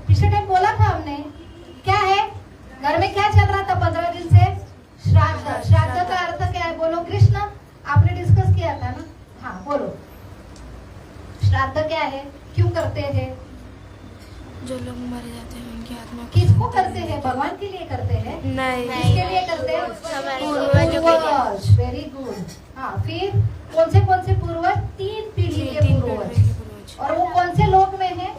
पिछले टाइम बोला था हमने, क्या है घर में क्या चल रहा था 15 दिन से? श्राद्ध। श्राद्ध का अर्थ क्या है बोलो कृष्ण? आपने डिस्कस किया था ना? हाँ बोलो, श्राद्ध क्या है, क्यों करते हैं? जो लोग मर जाते हैं उनकी आत्मा को किसको करते हैं? भगवान के लिए करते हैं? नहीं, किसके लिए करते हैं? पूर्वजों के लिए। पूर्वज। Very good. हाँ, फिर कौन से पूर्वज? 3 पीढ़ी के पूर्वज। और वो कौन से लोक में है?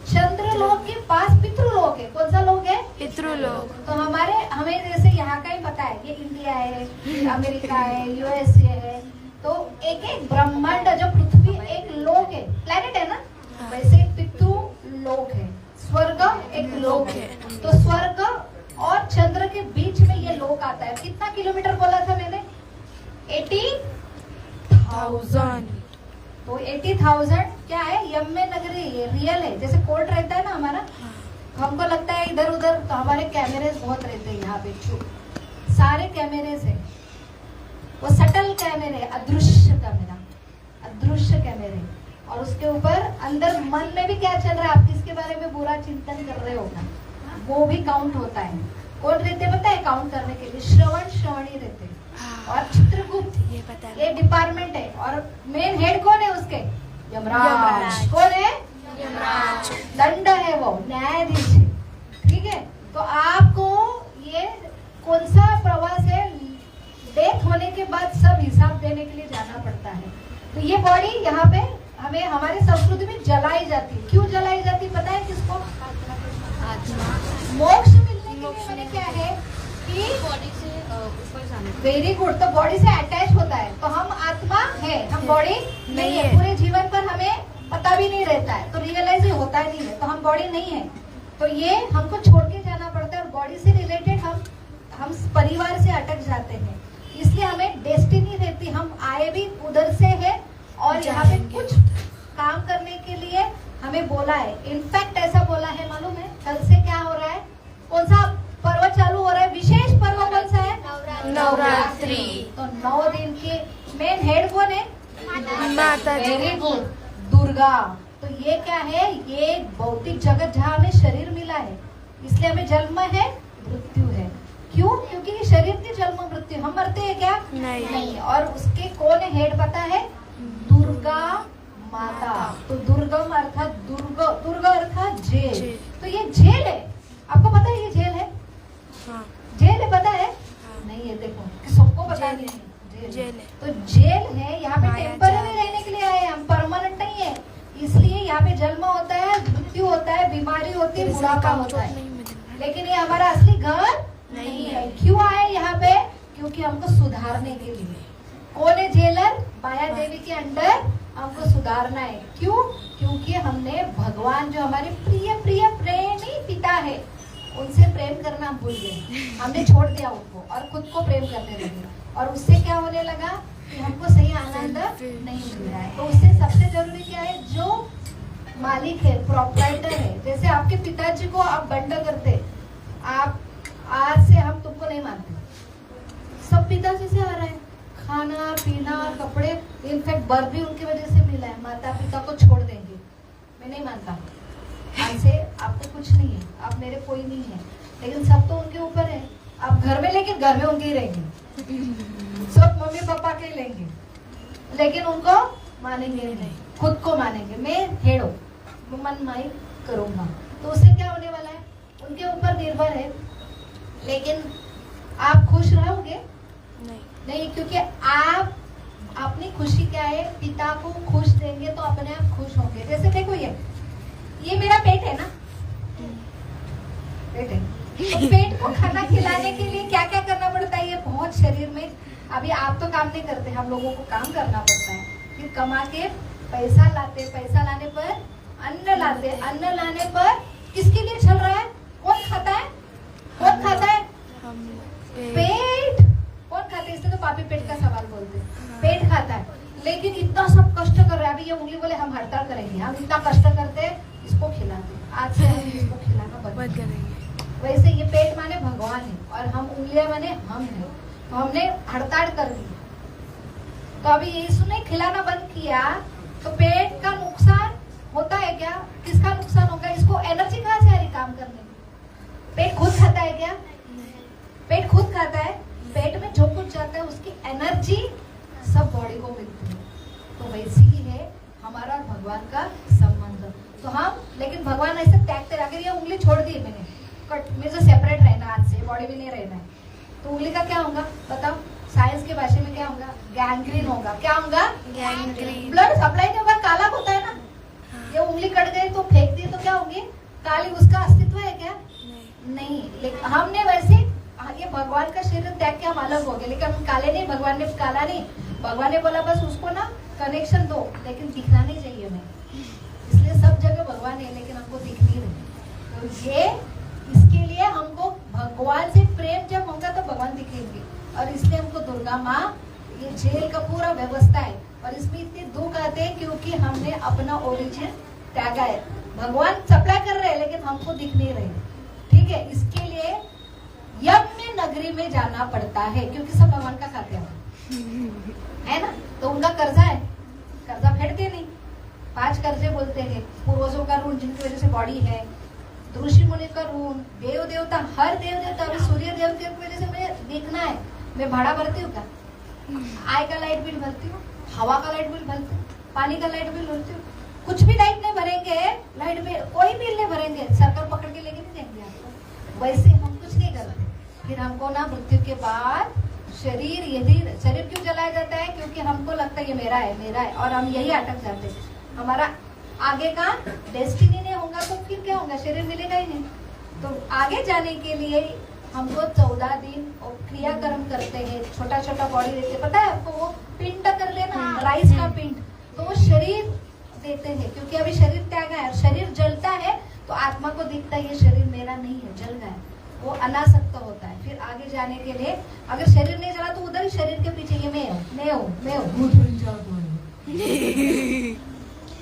चंद्र लोक के पास पितृलोक है। कौन सा लोक है? पितृलोक। तो हमें जैसे यहाँ का ही पता है, ये इंडिया है, अमेरिका है, यूएसए है, तो एक एक ब्रह्मांड जो पृथ्वी एक लोक है, प्लेनेट है ना, वैसे पितृलोक है, स्वर्ग एक लोक है। तो स्वर्ग और चंद्र के बीच में ये लोक आता है। कितना किलोमीटर बोला था मैंने? 80,000। तो 80,000 क्या है? यम्य नगरी, ये रियल है। जैसे कोर्ट रहता है ना हमारा, हमको लगता है इधर उधर, तो हमारे कैमरेज बहुत रहते हैं यहाँ पे, सारे कैमरेज है। वो सटल कैमरे, अदृश्य कैमरा, अदृश्य कैमरे। और उसके ऊपर अंदर मन में भी क्या चल रहा है, आप किसके बारे में बुरा चिंतन कर रहे हो ना, वो भी काउंट होता है। कौन रहते पता है काउंट करने के लिए? श्रवणी रहते हैं। और चित्रगुप्त, ये पता है। ये डिपार्टमेंट है। और मेन हेड कौन है उसके? यमराज। कौन है? यमराज। दंड है वो, न्यायाधीश है। ठीक है, तो आपको ये कौन सा प्रवास है, डेथ होने के बाद सब हिसाब देने के लिए जाना पड़ता है। तो ये बॉडी यहाँ पे हमें हमारे संस्कृति में जलाई जाती है। क्यों जलाई जाती है पता है किसको? मोक्ष मिलने के लिए मैंने क्या है कि बॉडी से ऊपर जाने। Very good. तो बॉडी से अटैच होता है, तो हम आत्मा है, हम बॉडी नहीं है। पूरे जीवन पर हमें पता भी नहीं रहता है, तो रियलाइज होता ही नहीं है, तो हम बॉडी नहीं है। तो ये हमको छोड़ के जाना पड़ता है। और बॉडी से रिलेटेड हम परिवार से अटक जाते हैं, इसलिए हमें डेस्टिनी रहती। हम आए भी उधर से है और यहाँ पे कुछ काम करने के लिए हमें बोला है। इनफैक्ट ऐसा बोला है, मालूम है कल से क्या हो रहा है? कौन सा पर्व चालू हो रहा है? विशेष पर्व कौन सा है? नवरात्रि। तो 9 दिन के मेन हेड कौन है? माता जी। Very good, Durga. तो ये क्या है? ये भौतिक जगत जहाँ हमें शरीर मिला है, इसलिए हमें जन्म है, मृत्यु है। क्यों? क्योंकि ये शरीर की जन्म मृत्यु, हम मरते हैं क्या? नहीं। और उसके कौन है हेड पता है? दुर्गा माता। तो दुर्गम अर्थात दुर्गा अर्थात जेल। तो ये जेल है, आपको पता है ये जेल है? हाँ। जेल है, पता है? नहीं है, देखो कि सबको पता नहीं है। जेल है। तो जेल है, यहाँ पे टेम्पररी रहने के लिए आए हैं हम, परमानेंट नहीं है। इसलिए यहाँ पे जन्म होता है, मृत्यु होता है, बीमारी होती है, बुढ़ापा होता है, लेकिन ये हमारा असली घर नहीं है। क्यों आए यहाँ पे? क्योंकि हमको सुधारने के लिए। कौन है जेलर? माया देवी के अंडर हमको सुधारना है। क्यों? क्योंकि हमने भगवान जो हमारे प्रिय प्रिय प्रेमी पिता है, उनसे प्रेम करना भूल गए। हमने छोड़ दिया उनको और खुद को प्रेम करने लगे, और उससे क्या होने लगा कि हमको सही आनंद नहीं मिल रहा है। तो उससे सबसे जरूरी क्या है? जो मालिक है, प्रोप्राइटर है, जैसे आपके पिताजी को आप बंड करते, आप आज से हम तुमको नहीं मानते, सब पिताजी से आ रहा है, खाना पीना कपड़े, इनफैक्ट बर्थ भी उनकी वजह से मिला है। माता पिता को छोड़ देंगे, मैं नहीं मानता, आज से आपको कुछ नहीं है, आप मेरे कोई नहीं है, लेकिन सब तो उनके ऊपर है। आप घर में, लेकिन घर में उनके ही रहेंगे, सब मम्मी पापा के ही लेंगे, लेकिन उनको मानेंगे नहीं, खुद को मानेंगे। मैं हेड हूँ, मन माई करूंगा, तो उससे क्या होने वाला है? उनके ऊपर निर्भर है। लेकिन आप खुश रहोगे? नहीं, क्योंकि आप अपनी खुशी क्या है? पिता को खुश देंगे तो अपने आप खुश होंगे। जैसे देखो ये मेरा पेट है ना, पेट है, तो पेट को खाना खिलाने के लिए क्या क्या करना पड़ता है? ये बहुत शरीर में, अभी आप तो काम नहीं करते, हम लोगों को काम करना पड़ता है। फिर कमा के पैसा लाते, पैसा लाने पर अन्न लाते, अन्न लाने पर किसके लिए चल रहा है? कौन खाता है? कौन खाता है? पेट। कौन खाता है? इससे तो पापी पेट का सवाल बोलते हैं, पेट खाता है। लेकिन इतना सब कष्ट कर रहे हैं, अभी ये उंगली बोले हम हड़ताल करेंगे, हम इतना कष्ट करते हैं, इसको खिलाते, आज से हम इसको खिलाना बंद करेंगे। वैसे ये पेट माने भगवान है और हम उंगलियां माने हम है, तो हमने हड़ताल कर दी। तो अभी यीशु ने खिलाना बंद किया, तो पेट का नुकसान होता है क्या? किसका नुकसान होगा? इसको एनर्जी कहाँ क्या? नहीं, पेट खुद खाता है, पेट में जो कुछ जाता है उसकी एनर्जी सब बॉडी को मिलती है। तो वैसे ही है हमारा और भगवान का संबंध। तो हम, लेकिन भगवान ऐसे त्यागते, अगर ये उंगली छोड़ दी मैंने, कट, मुझे सेपरेट रहना हाथ से, बॉडी भी नहीं रहना है, तो उंगली का क्या होगा बताओ? साइंस के भाषा में क्या होगा? गैंग्रीन होगा। क्या होगा? गैंग्रीन। ब्लड सप्लाई नहीं होगा, काला होता है ना। ये उंगली कट गई तो फेंक दी तो क्या होगी? काली। उसका अस्तित्व है क्या? नहीं। लेकिन हमने वैसे, ये भगवान का शरीर त्याग के हम अलग हो गए, लेकिन हम काले नहीं, भगवान ने काला नहीं, भगवान ने बोला बस उसको ना कनेक्शन दो, लेकिन दिखना नहीं चाहिए हमें। इसलिए सब जगह भगवान है, लेकिन हमको दिख नहीं रहे। तो ये इसके लिए हमको भगवान से प्रेम जब होगा तो भगवान दिखेंगे। और इसलिए हमको दुर्गा माँ, ये जेल का पूरा व्यवस्था है, और इसमें इतने दुख आते हैं क्योंकि हमने अपना ओरिजिन त्यागा है। भगवान सप्लाई कर रहे हैं लेकिन हमको दिख नहीं रहे। ठीक है, इसके लिए यज्ञ नगरी में जाना पड़ता है, क्योंकि सब भगवान का खाते हैं, है ना। तो उनका कर्जा है, कर्जा फेंकते नहीं। 5 कर्जे बोलते हैं, पूर्वजों का ऋण जिनकी वजह से बॉडी है, ऋषि मुनि का ऋण, देव देवता, हर देव देवता, अभी सूर्य देव की वजह से मुझे देखना है, मैं भाड़ा भरती हूँ क्या? आय का लाइट बिल भरती हूँ, हवा का लाइट बिल भरती हूँ, पानी का लाइट बिल भरती हूँ। कुछ भी लाइट नहीं भरेंगे, लाइट बिल कोई बिल नहीं भरेंगे, सरकार पकड़ के लेके नहीं जाएंगे आपको। वैसे हम कुछ नहीं करते। फिर हमको ना मृत्यु के बाद शरीर, यदि शरीर क्यों जलाया जाता है? क्योंकि हमको लगता है ये मेरा है, मेरा है, और हम यही अटक जाते हैं। हमारा आगे का डेस्टिनी नहीं होगा तो फिर क्या होगा? शरीर मिलेगा ही नहीं। तो आगे जाने के लिए हमको 14 दिन क्रियाकर्म करते हैं, छोटा छोटा बॉडी देते, पता है आपको? वो पिंड कर लेना, राइस का पिंड, तो वो शरीर देते हैं, क्योंकि अभी शरीर त्यागा है। शरीर जलता है तो आत्मा को दिखता है ये शरीर मेरा नहीं है, जल गया है, वो अनासक्त होता है। फिर आगे जाने के लिए अगर शरीर नहीं जला तो उधर ही शरीर के पीछे ये मैं हूँ।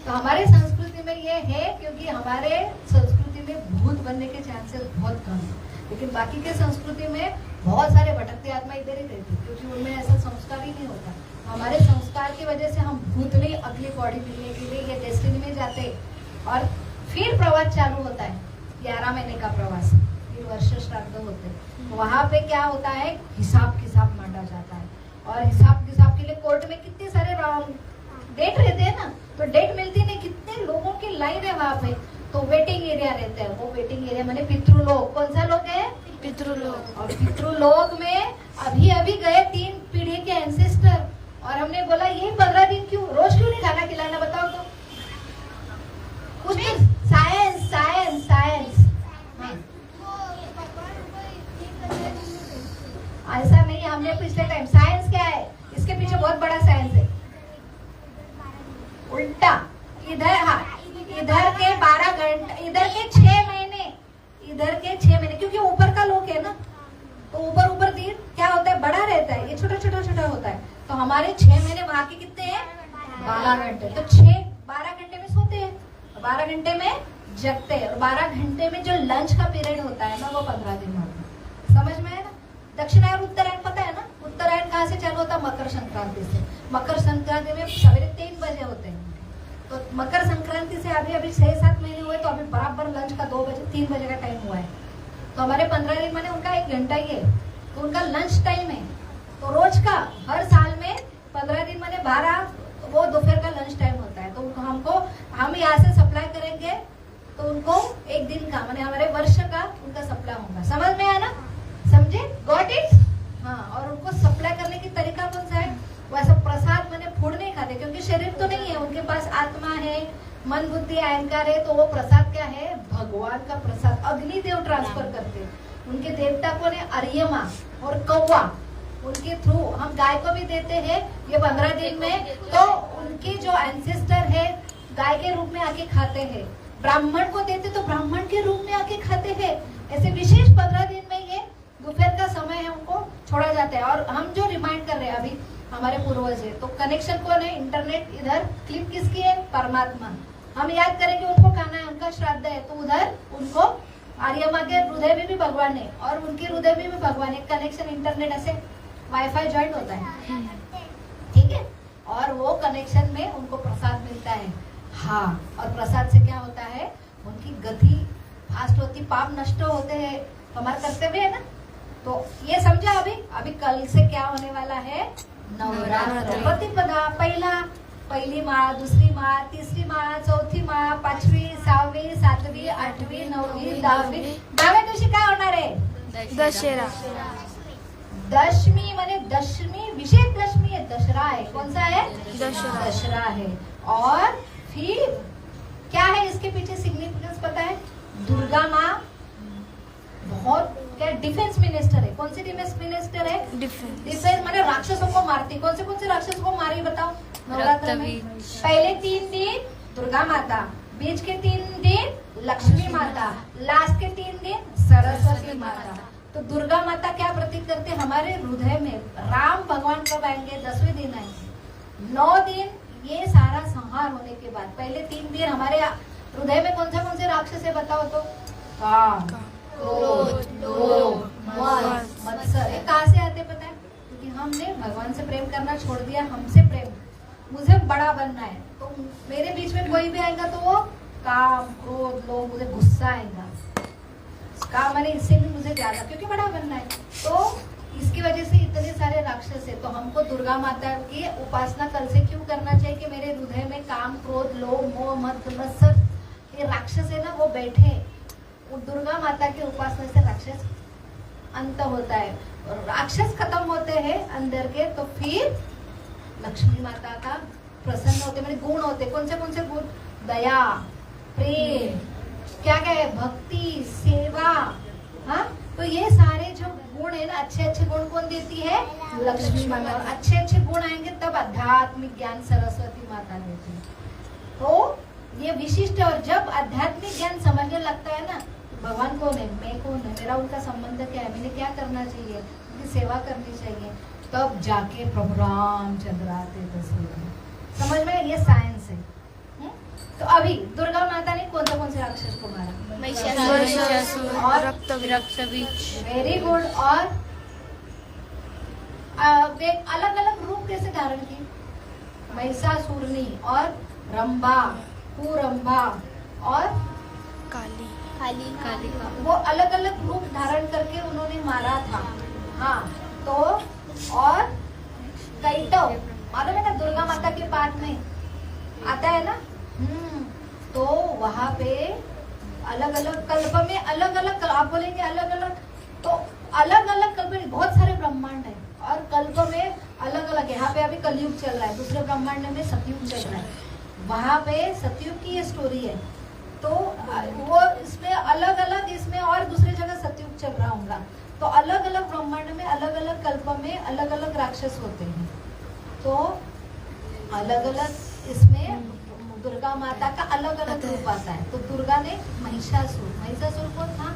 तो हमारे संस्कृति में ये है, क्योंकि हमारे संस्कृति में भूत बनने के चांसेस बहुत कम है, लेकिन बाकी के संस्कृति में बहुत सारे भटकते आत्मा इधर ही रहते, क्योंकि उनमें ऐसा संस्कार ही नहीं होता। हमारे संस्कार की वजह से हम भूत नहीं, अगली बॉडी मिलने के लिए ये डेस्टिनी में जाते हैं। और फिर प्रवास चालू होता है, 11 महीने का प्रवास, फिर वर्ष श्राद्ध होते हैं। वहां पे क्या होता है? हिसाब किताब मांगा जाता है, और हिसाब किताब के लिए कोर्ट में कितने सारे डेट रहते हैं ना, तो डेट मिलती नहीं, कितने लोगों की लाइन है वहां पे। तो वेटिंग एरिया रहते हैं, वो वेटिंग एरिया माने पितृलोक। कौन सा लोक है? पितृलोक। और पितृलोक में अभी गए 3 पीढ़ी के एंसेस्टर, और हमने बोला यही 15 दिन क्यों, रोज क्यों नहीं खाना खिलाना? बताओ तो। कुछ साइंस साइंस साइंस ऐसा नहीं, हमने पिछले टाइम, साइंस क्या है इसके पीछे बहुत बड़ा साइंस है। उल्टा इधर, हाँ, इधर के 12 घंटे, इधर के 6 महीने, इधर के 6 महीने, क्योंकि ऊपर का लोक है ना, तो ऊपर दिन क्या होता है? बड़ा रहता है, ये छोटा छोटा छोटा होता है। तो हमारे 6 महीने वहां के कितने हैं? 12 घंटे। तो 12 घंटे में सोते हैं, 12 घंटे में जगते हैं, और 12 घंटे में जो लंच का पीरियड होता है ना, वो 15 दिन होता है। समझ में है ना? दक्षिणायन और उत्तरायण पता है ना? उत्तरायण कहाँ से चालू होता है? मकर संक्रांति से। मकर संक्रांति में सवेरे 3 बजे होते हैं, तो मकर संक्रांति से अभी 6-7 महीने हुए, तो अभी बराबर लंच का 2 बजे 3 बजे का टाइम हुआ है। तो हमारे 15 दिन माने उनका 1 घंटा ही है, तो उनका लंच टाइम है। तो रोज का, हर साल में 15 दिन माने 12, वो दोपहर का लंच टाइम होता है। तो हमको, हम यहाँ से सप्लाई करेंगे तो उनको 1 दिन का माने हमारे वर्ष का उनका सप्लाई होगा। समझ में आया ना? समझे? Got it? हाँ। और उनको सप्लाई करने की तरीका कौन सा है? वैसा प्रसाद मैंने फूड नहीं खाते, क्योंकि शरीर तो नहीं है, उनके पास आत्मा है, मन बुद्धि अहंकार है। तो वो प्रसाद क्या है? भगवान का प्रसाद। अग्निदेव ट्रांसफर करते, उनके देवता को ने अर्यमा और कौवा, उनके थ्रू हम गाय को भी देते हैं ये 15 दिन में। तो उनके जो एंसेस्टर है गाय के रूप में आके खाते हैं, ब्राह्मण को देते तो ब्राह्मण के रूप में आके खाते हैं। ऐसे विशेष 15 दिन में ये दोपहर का समय है, उनको छोड़ा जाता है। और हम जो रिमाइंड कर रहे हैं अभी हमारे पूर्वज है, तो कनेक्शन कौन है? इंटरनेट। इधर क्लिप किसकी है? परमात्मा। हम याद करेंगे उनको खाना है, उनका श्राद्ध है, तो उधर उनको आर्यमा के हृदय में भी भगवान है और उनके हृदय में भी भगवान है। कनेक्शन इंटरनेट ऐसे वाईफाई ज्वाइंट होता है, ठीक है। और वो कनेक्शन में उनको प्रसाद मिलता है। हाँ, और प्रसाद से क्या होता है? उनकी गति फास्ट होती, पाप नष्ट होते हैं, तो हमारा कर्तव्य है ना। तो ये समझा अभी कल से क्या होने वाला है, नवरात्र। प्रतिपदा, पहली माळ, दूसरी माळ, तीसरी माळ, चौथी माळ, 5वी, 6वी, 7वी, 8वी, 9वी, 10वी, 10व्या दिवशी काय होणार आहे, दशहरा। दशमी माने दशमी, विशेष दशमी है, दशहरा है। कौन सा है, दशहरा। दशहरा है। और फिर क्या है इसके पीछे सिग्निफिकेंस पता है, दुर्गा माँ बहुत क्या डिफेंस मिनिस्टर है। कौन सी डिफेंस मिनिस्टर है, डिफेंस माने राक्षसों को मारती। कौन से राक्षसों को मारी बताओ नवरात्र में। पहले 3 दिन दुर्गा माता, बीच के 3 दिन लक्ष्मी माता, लास्ट के 3 दिन सरस्वती माता। तो दुर्गा माता क्या प्रतीक करते हैं, हमारे हृदय में। राम भगवान कब आएंगे, 10वें दिन आएंगे। 9 दिन ये सारा संहार होने के बाद पहले 3 दिन हमारे हृदय में कौन से राक्षस है बताओ तो, काम, क्रोध, लोभ, मत्सर। ये कहाँ से आते पता है, क्योंकि हमने भगवान से प्रेम करना छोड़ दिया। हमसे प्रेम, मुझे बड़ा बनना है, तो मेरे बीच में कोई भी आएगा तो वो काम, क्रोध, लोभ, मुझे गुस्सा आएगा। काम मैंने इससे भी मुझे ज्यादा, क्योंकि बड़ा बनना है। तो इसकी वजह से इतने सारे राक्षस है। तो हमको दुर्गा माता की उपासना कल से क्यों करना चाहिए कि मेरे हृदय में काम, क्रोध, लोभ, मोह, मत्सर ये राक्षस है ना, वो बैठे। वो दुर्गा माता की उपासना से राक्षस अंत होता है, और राक्षस खत्म होते हैं अंदर के, तो फिर लक्ष्मी माता का प्रसन्न होते, मेरे गुण होते। कौन से गुण, दया, प्रेम, क्या है, भक्ति, सेवा। हाँ, तो ये सारे जो गुण है ना, अच्छे गुण कौन देती है, लक्ष्मी माता। और अच्छे गुण आएंगे तब आध्यात्मिक ज्ञान सरस्वती माता देती है। तो ये विशिष्ट, और जब आध्यात्मिक ज्ञान समझने लगता है ना, भगवान कौन है, मैं कौन है, मेरा उनका संबंध क्या है, मैंने क्या करना चाहिए, उनकी सेवा करनी चाहिए, तब जाके प्रभु रामचंद्र आते तस्वीर में। समझ में, ये साइंस है। तो अभी दुर्गा माता ने कौन से राक्षस को मारा, महिषासुर और रक्तबीज। Very good. और वे अलग अलग रूप कैसे धारण की, महिषासुरनी और रंभा, कुरंभा और काली। वो अलग अलग रूप धारण करके उन्होंने मारा था। हाँ, तो और कैटव मालूम है ना, दुर्गा माता के पाठ में आता है ना। तो वहाँ पे अलग अलग कल्प में अलग अलग, आप बोलेंगे अलग अलग, तो अलग अलग कल्प में बहुत सारे ब्रह्मांड है, और कल्प में अलग अलग। यहाँ पे अभी कलयुग चल रहा है, दूसरे ब्रह्मांड में सतयुग चल रहा है। वहाँ पे सतयुग की ये स्टोरी है। तो वो इसमें अलग अलग, इसमें और दूसरी जगह सतयुग चल रहा होगा। तो अलग अलग ब्रह्मांड में अलग अलग कल्प में अलग अलग राक्षस होते हैं। तो अलग अलग इसमें दुर्गा माता का अलग अलग रूप आता है। तो दुर्गा ने महिषासुर कौन था,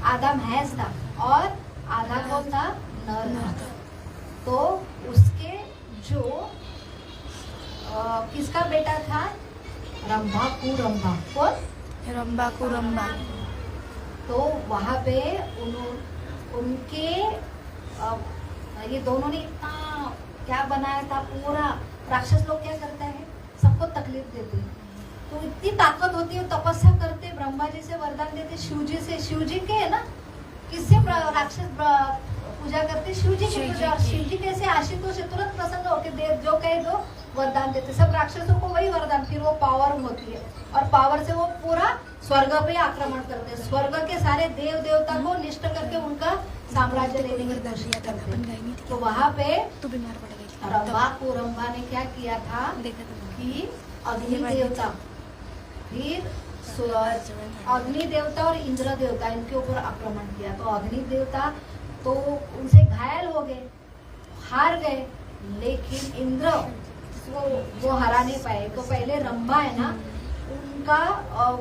आधा भैंस था और आधा कौन था, नर था। तो उसके जो किसका बेटा था, रंभा कुरंभा। कौन, रंभा कुरंभा। तो वहाँ पे उनके ये दोनों ने इतना क्या बनाया था पूरा। राक्षस लोग क्या करता है, सबको तकलीफ देते हैं। तो इतनी ताकत होती है, तपस्या करते, ब्रह्मा जी से वरदान देते, शिव जी के है ना, किससे राक्षस पूजा करते, शिव जी की पूजा। शिव जी कैसे आशुतोष तुरंत प्रसन्न होकर दे, जो कहे दो वरदान देते। सब राक्षसों को वही वरदान, फिर वो पावर होती है, और पावर से वो पूरा स्वर्ग पे आक्रमण करते हैं। स्वर्ग के सारे देव देवता को निष्ठ करके उनका साम्राज्य लेने की कोशिश करते हैं। तो वहाँ पे रंभा कुरंभा ने क्या किया था कि अग्नि देवता, फिर अग्नि देवता और इंद्र देवता, इनके ऊपर आक्रमण किया। तो अग्नि देवता तो उनसे घायल हो गए, हार गए, लेकिन इंद्र वो हरा नहीं पाए। तो पहले रंभा है ना, उनका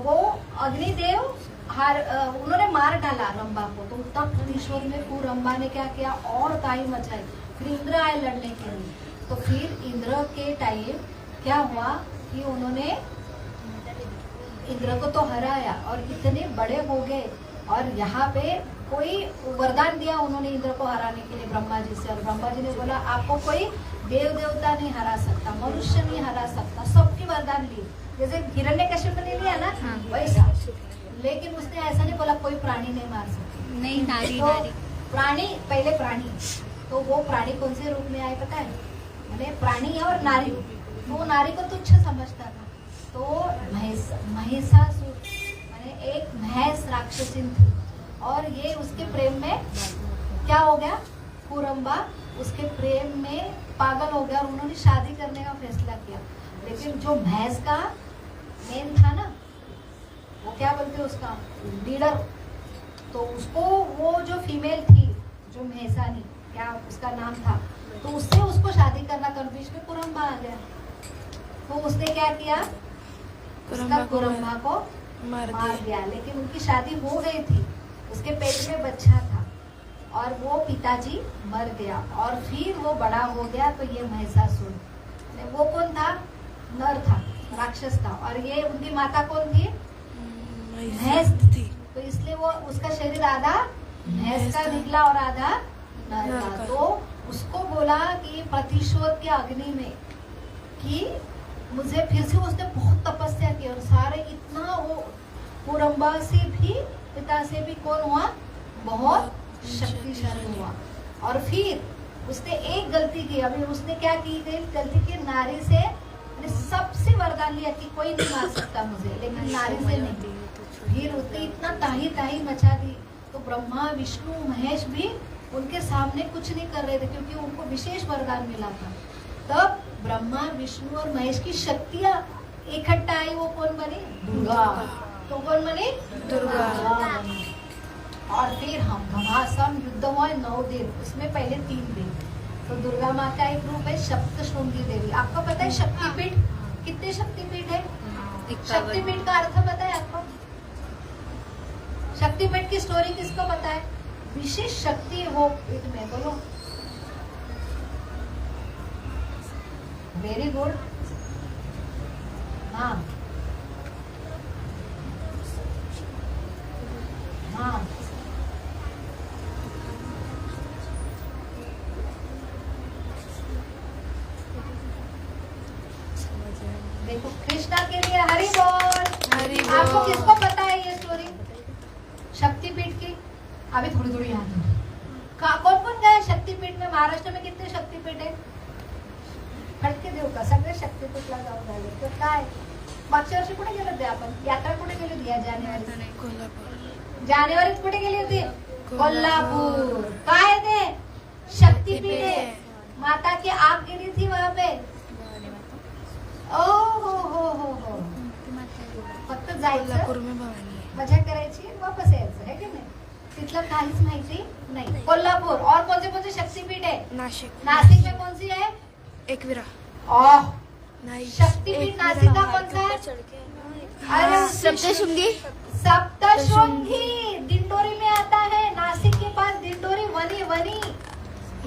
वो अग्निदेव उन्होंने मार डाला रंभा को। तो तब ईश्वर में कुरंभा ने क्या किया, और ताई मचाई। फिर इंद्र आए लड़ने के लिए। तो फिर इंद्र के टाइम क्या हुआ कि उन्होंने इंद्र को तो हराया और इतने बड़े हो गए, और यहाँ पे कोई वरदान दिया उन्होंने इंद्र को हराने के लिए ब्रह्मा जी से। और ब्रह्मा जी ने बोला आपको कोई देव देवता नहीं हरा सकता, मनुष्य नहीं हरा सकता। सबकी वरदान ली, जैसे हिरण्यकश्यप ने लिया ना वैसा। लेकिन उसने ऐसा नहीं बोला कोई प्राणी नहीं मार सकता। नहीं, नारी तो नारी। प्राणी, पहले प्राणी, तो वो प्राणी कौन से रूप में आए पता है? मैंने प्राणी है और नारी, तो वो नारी को तुच्छ समझता था। तो महिषासुर मैंने एक भैंस राक्षसीन थी, और ये उसके प्रेम में क्या हो गया, कुरम्बा उसके प्रेम में पागल हो गया और उन्होंने शादी करने का फैसला किया। लेकिन जो भैंस का मेन था ना, वो क्या बोलते उसका लीडर, तो उसको वो जो फीमेल थी, जो महेशानी, क्या उसका नाम था, तो उससे उसको शादी करना था। बीच में कुरम्बा आ गया, तो उसने क्या किया, उसका कुरम्बा को मार दिया। लेकिन उनकी शादी हो गई थी, उसके पेट में बच्चा था, और वो पिताजी मर गया, और फिर वो बड़ा हो गया। तो ये महिषासुर, वो कौन था, नर था, राक्षस था, और ये उनकी माता कौन थी, भैंस थी। तो इसलिए वो उसका शरीर आधा भैंस का निकला और आधा नर का। तो उसको बोला कि प्रतिशोध के अग्नि में कि मुझे फिर से, उसने बहुत तपस्या की और सारे इतना वो कुरम्बा से भी, पिता से भी कौन हुआ, बहुत शक्तिशाली हुआ। और फिर उसने एक गलती की, अभी उसने क्या की गई गलती की, नारी से सबसे वरदान लिया कि कोई नहीं मार सकता मुझे, लेकिन नारी से नहीं। फिर उसने इतना ताही ताही मचा दी, तो ब्रह्मा विष्णु महेश भी उनके सामने कुछ नहीं कर रहे थे, क्योंकि उनको विशेष वरदान मिला था। तब ब्रह्मा विष्णु और महेश की शक्तियां इकट्ठा आई, वो कौन बनी, दुर्गा। तो कौन बनी, दुर्गा बनी। और फिर हम घमासान युद्ध हुआ 9 दिन, उसमें पहले 3 दिन। तो दुर्गा माँ का एक रूप है सप्तशृंगी देवी। आपको पता है शक्तिपीठ कितने शक्तिपीठ है? शक्तिपीठ का अर्थ पता है आपको? शक्तिपीठ की स्टोरी किसको पता है? विशेष शक्ति है वो पीठ में, बोलो। Very good. हाँ हाँ, देखो कृष्णा के लिए हरि बोल। आपको किसको पता है ये स्टोरी शक्तिपीठ की? अभी थोड़ी थोड़ी याद है। कौन कौन गए शक्तिपीठ में? महाराष्ट्र में कितने शक्तिपीठ है? फटके देऊ का सगळे शक्तिपीठला जाऊन झाले तर काय? मागच्या वर्षी कुठे गेलो होते आपण? यात्रा कुठे गेली होती या जानेवारीत कुठे गेली होती? कोल्हापूर। काय ते शक्तिपीठ है, माता की आग गिरी थी वहां पे। ओ हो, फक्त जायचं, मजा करायची, वापस यायचं, है की नाही? तिथलं काहीच माहिती नाही। कोल्हापूर। और कौन से शक्तिपीठ है? नासिक में कौन सी है? एकविरा। शक्तिपीठ नासिक का कौन सा है? अरे सप्तशृंगी। सप्तशृंगी दिंडोरी में आता है, नासिक के पास दिंडोरी वनी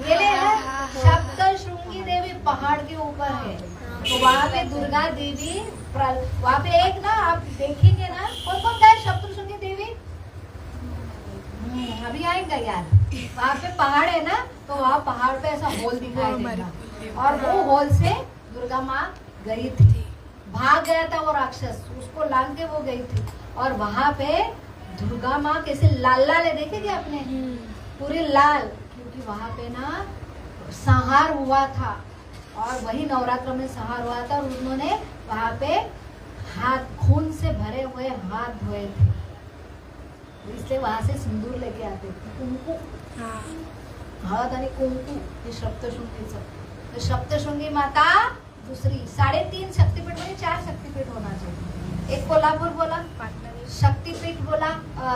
ये ले ना। सप्तशृंगी देवी पहाड़ के ऊपर है, तो वहाँ पे दुर्गा देवी, वहाँ पे एक ना आप देखेंगे ना, कौन कौन है सप्तशृंगी देवी? अभी आएगा यार। वहाँ पे पहाड़ है ना, तो वहाँ पहाड़ पे ऐसा होल दिखाई देगा, और वो होल से दुर्गा माँ गई थी। भाग गया था वो राक्षस, उसको लांग के वो गई थी। और वहाँ पे दुर्गा माँ कैसे लाल लाल है, देखे क्या आपने? पूरी लाल, क्योंकि वहाँ पे ना संहार हुआ था, और वही नवरात्र में संहार हुआ था, और उन्होंने वहाँ पे हाथ खून से भरे हुए हाथ धोए थे, इसलिए वहाँ से सिंदूर लेके आते थे, कुंकू, हळद आणि कुंकू, हे सप्तशृंगीचं। तो सप्तशृंगी माता दूसरी। 3.5 शक्तिपीठ म्हणजे 4 शक्तिपीठ होना चाहिए। एक कोल्हापुर बोला, शक्तिपीठ बोला,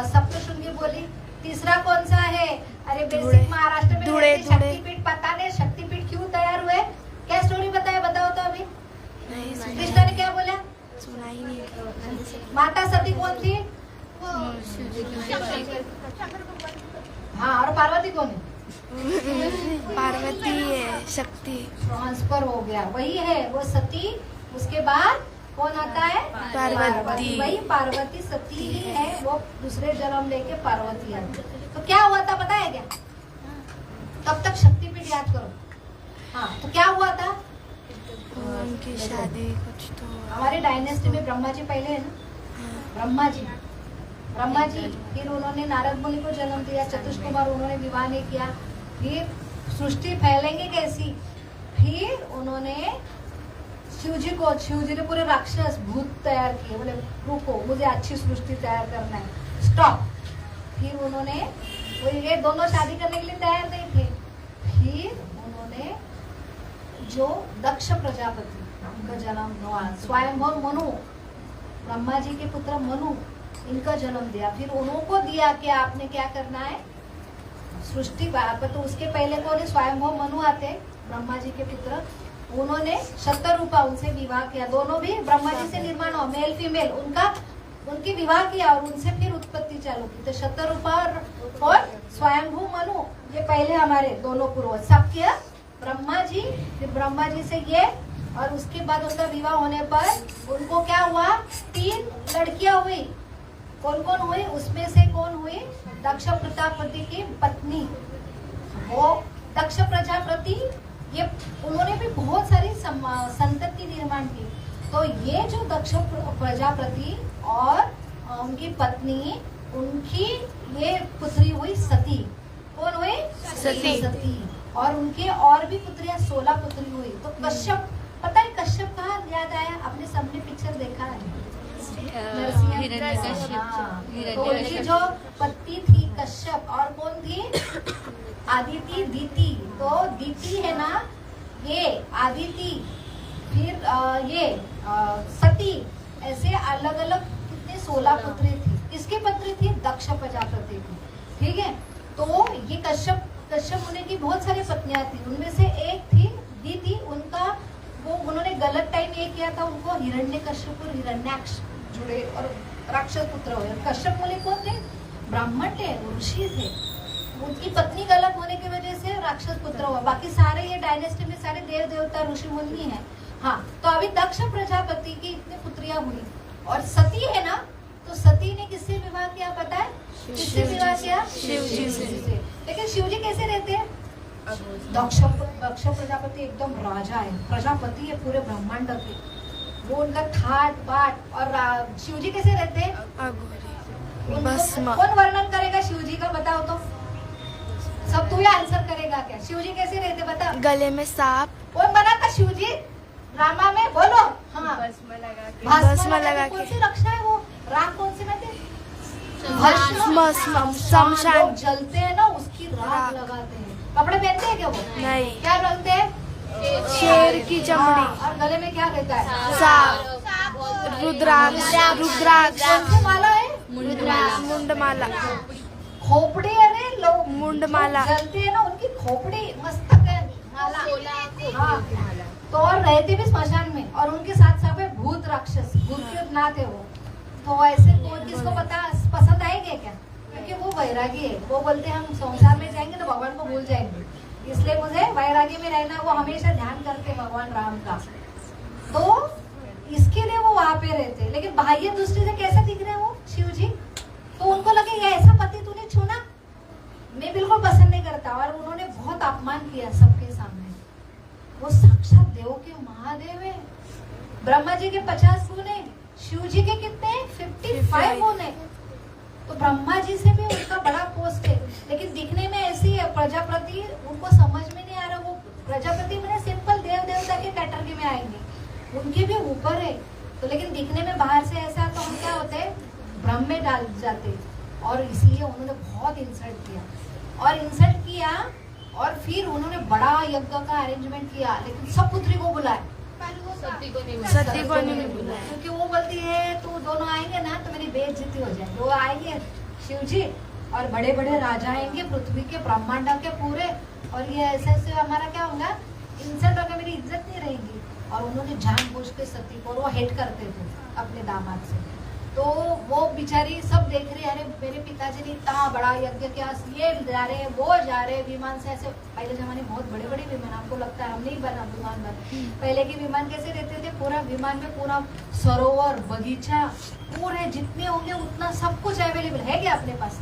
सप्तशृंगी बोली। तीसरा कौन सा है? अरे बेसिक महाराष्ट्र में शक्तिपीठ पता नहीं, शक्तिपीठ क्यों तैयार हुए? क्या स्टोरी बताया, बताओ तो अभी। कृष्णा ने क्या बोला? सुना ही नहीं। माता सती कौन थी? हाँ, और पार्वती कौन है? पार्वती है, शक्ति। ट्रांसफर हो गया, वही है वो सती। उसके बाद कौन आता है? पार्वती। वही पार्वती सती ही है, वो दूसरे जन्म लेके पार्वती आती। तो क्या हुआ था पता है क्या? तब तक शक्तिपीठ याद करो। हाँ, तो क्या हुआ था? उनकी शादी कुछ तो हमारे डायनेस्टी में ब्रह्मा जी पहले है ना, ब्रह्मा जी ब्रह्मा जी, फिर उन्होंने नारद मुनि को जन्म दिया, चतुष्कुमार उन्होंने विवाह नहीं किया, फिर सृष्टि फैलेंगे कैसी, फिर उन्होंने शिव जी ने पूरे राक्षस भूत तैयार किए, बोले रुको मुझे अच्छी सृष्टि तैयार करना है, स्टॉप। फिर उन्होंने ये दोनों शादी करने के लिए तैयार नहीं थे, फिर उन्होंने जो दक्ष प्रजापति उनका जन्म हुआ, स्वयंभर मनु, ब्रह्मा जी के पुत्र मनु, इनका जन्म दिया। फिर उनको दिया कि आपने क्या करना है, सृष्टि पर। तो उसके पहले कौन स्वयंभव मनु आते, ब्रह्मा जी के पुत्र, उन्होंने शतरूपा उनसे विवाह किया, दोनों भी ब्रह्मा जी से निर्माण हुआ, मेल फीमेल, उनकी विवाह किया और उनसे फिर उत्पत्ति चालू की। तो शतरूपा और स्वयंभू मनु ये पहले हमारे दोनों पूर्वज, सब किया ब्रह्मा जी, फिर ब्रह्मा जी से ये, और उसके बाद उनका विवाह होने पर उनको क्या हुआ, 3 लड़कियां हुई। कौन कौन हुई, उसमें से कौन हुई, दक्ष प्रजापति की पत्नी, वो दक्ष प्रजापति, ये उन्होंने भी बहुत सारी संतति निर्माण की। तो ये जो दक्ष प्रजापति और उनकी पत्नी, उनकी ये पुत्री हुई सती। कौन हुई, सती। और उनके और भी पुत्रियां 16 पुत्री हुई। तो कश्यप, पता है कश्यप कहाँ याद आया, आपने सबने पिक्चर देखा है, तो उनकी जो पत्नी थी कश्यप, और कौन थी, आदिति, दीति। तो दीति है ना, ये आदिति, फिर ये सती, ऐसे अलग अलग कितने 16 पुत्री थी। किसकी पुत्री थी, दक्ष प्रजापति की, ठीक है। तो ये कश्यप मुनि की बहुत सारी पत्नियां थी, उनमें से एक थी दीति। उनका वो उन्होंने गलत टाइम ये किया था, उनको हिरण्यकश्यप और हिरण्याक्ष जुड़े और राक्षस पुत्र हुए। कश्यप मुनि कौन थे, ब्राह्मण थे, ऋषि थे, उनकी पत्नी गलत होने की वजह से राक्षस पुत्र हुआ। बाकी सारे ये डायनेस्टी में सारे देव देवता ऋषि मुनि हैं। हाँ, तो अभी दक्ष प्रजापति की इतनी पुत्रियां हुई, और सती है ना, तो सती ने किससे विवाह किया पता है, किससे विवाह किया, शिव जी से। लेकिन शिव जी कैसे रहते हैं, दक्ष प्रजापति एकदम राजा है, प्रजापति है पूरे ब्रह्मांड के, वो उनका ठाट बाट। और शिव जी कैसे रहते हैं, कौन वर्णन करेगा शिव जी का, बताओ तो, सब तू ही आंसर करेगा क्या, शिव जी कैसे रहते बता। गले में सांप। कौन बना था शिव जी रामा में, बोलो। हाँ, भस्म लगा के। कौन सी रक्षा है वो, राख कौन सी में, शमशान जलते हैं ना, उसकी राख लगाते हैं। कपड़े पहनते हैं क्या वो, नहीं। क्या पहनते हैं, शेर की चमड़ी। और गले में क्या रहता है, सांप, रुद्राक्ष। कौन सी माला है, मुंडमाला। खोपड़ी, अरे लोग मुंडमाला जलते हैं ना, उनकी खोपड़ी मस्तक है, माला। हाँ, तो और रहते भी स्मशान में, और उनके साथ साथ में भूत राक्षस, भूत के नाथ है वो। तो ऐसे किसको पसंद आएंगे क्या, क्योंकि वो वैरागी है, वो बोलते हैं हम संसार में जाएंगे तो भगवान को भूल जाएंगे, इसलिए मुझे वैरागी में रहना। वो हमेशा ध्यान करते भगवान राम का, तो इसके लिए वो वहां पे रहते। लेकिन बाह्य दृष्टि से कैसे दिख रहे हैं वो शिव जी, तो उनको लगे ये ऐसा पति तूने छूना, मैं बिल्कुल पसंद नहीं करता। और उन्होंने बहुत अपमान किया सबके सामने। वो साक्षात देव के महादेव है। ब्रह्मा जी के 50 गुण है, शिव जी के कितने 55 गुण है। तो ब्रह्मा जी से भी उनका बड़ा पोस्ट है, लेकिन दिखने में ऐसी है प्रजापति, उनको समझ में नहीं आ रहा। वो प्रजापति मैंने सिंपल देव देवता के कैटेगरी में आएंगे, उनके भी ऊपर है। तो लेकिन दिखने में बाहर से ऐसा, तो हम क्या होते हैं, भ्रम में डाल जाते। और इसलिए उन्होंने बहुत इंसल्ट किया, और फिर उन्होंने बड़ा यज्ञ का अरेंजमेंट किया, लेकिन सब पुत्री को बुलाए, सती को नहीं बुलाया, क्योंकि वो बोलती है तू दोनों आएंगे ना तो मेरी बेइज्जती हो जाएगी। वो आएंगे शिव जी, और बड़े बड़े राजा आएंगे पृथ्वी के, ब्रह्मांड के पूरे, और ये ऐसे हमारा क्या होगा, इंसल्ट होगा, मेरी इज्जत नहीं रहेगी। और उन्होंने जानबूझ के सती को, और वो हेट करते थे अपने दामाद से। तो वो बेचारी सब देख रही, अरे मेरे पिताजी ने इतना बड़ा यज्ञ किया, ये जा रहे वो जा रहे विमान से। ऐसे पहले जमाने बहुत बड़े बड़े विमान, आपको लगता है हम नहीं बना विमान पहले के विमान कैसे रहते थे, पूरा विमान में पूरा सरोवर, बगीचा, पूरे जितने होंगे उतना सब कुछ अवेलेबल है क्या अपने पास।